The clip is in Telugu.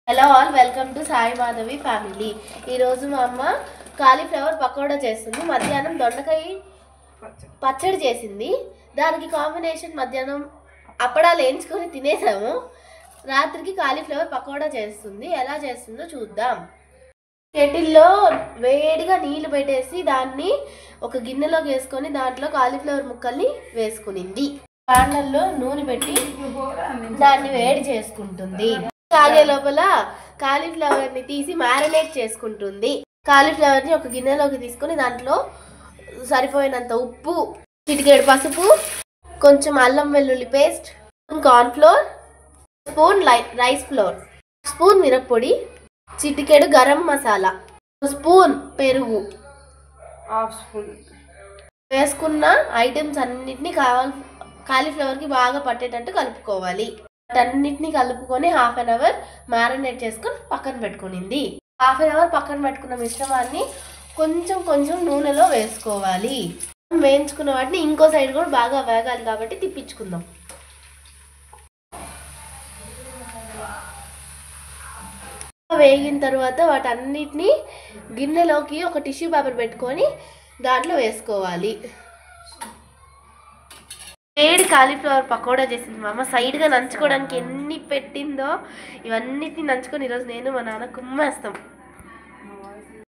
Hello all, welcome to Sai Madhavi family. ఈరోజు మా అమ్మ కాలీఫ్లవర్ పకోడా చేస్తుంది. మధ్యాహ్నం దొండకాయ పచ్చడి చేసింది. దానికి కాంబినేషన్ మధ్యాహ్నం అప్పడాలు వేయించుకొని తినేసాము. రాత్రికి కాలీఫ్లవర్ పకోడా చేస్తుంది. ఎలా చేస్తుందో చూద్దాం. కెటిల్లో వేడిగా నీళ్లు పెట్టేసి దాన్ని ఒక గిన్నెలోకి వేసుకొని దాంట్లో కాలీఫ్లవర్ ముక్కల్ని వేసుకునింది. పాన్లలో నూనె పెట్టి దాన్ని వేడి చేసుకుంటుంది. కాగే లోపల కాలీఫ్లవర్ ని తీసి మ్యారినేట్ చేసుకుంటుంది. కాలీఫ్లవర్ ని ఒక గిన్నెలోకి తీసుకొని దాంట్లో సరిపోయినంత ఉప్పు, చిటికెడు పసుపు, కొంచెం అల్లం వెల్లుల్లి paste, corn flour, spoon rice flour, spoon మిరప్పొడి, చిటికెడు గరం మసాలా, స్పూన్ పెరుగు, హాఫ్ స్పూన్ వేసుకున్న ఐటమ్స్ అన్నిటినీ కాలీఫ్లవర్కి బాగా పట్టేటట్టు కలుపుకోవాలి. వాటన్నిటిని కలుపుకొని హాఫ్ అన్ అవర్ మ్యారినేట్ చేసుకొని పక్కన పెట్టుకునింది. హాఫ్ అన్ అవర్ పక్కన పెట్టుకున్న మిశ్రమాన్ని కొంచెం కొంచెం నూనెలో వేసుకోవాలి. వేయించుకున్న వాటిని ఇంకో సైడ్ కూడా బాగా వేగాలి కాబట్టి తిప్పించుకుందాం. వేగిన తర్వాత వాటన్నిటిని గిన్నెలోకి ఒక టిష్యూ పేపర్ పెట్టుకొని దాంట్లో వేసుకోవాలి. వేడి కాలీఫ్లవర్ పకోడా చేసింది మా అమ్మ. సైడ్గా నంచుకోవడానికి ఎన్ని పెట్టిందో ఇవన్నిటిని నంచుకొని ఈరోజు నేను మా నాన్న కుమ్మేస్తాం.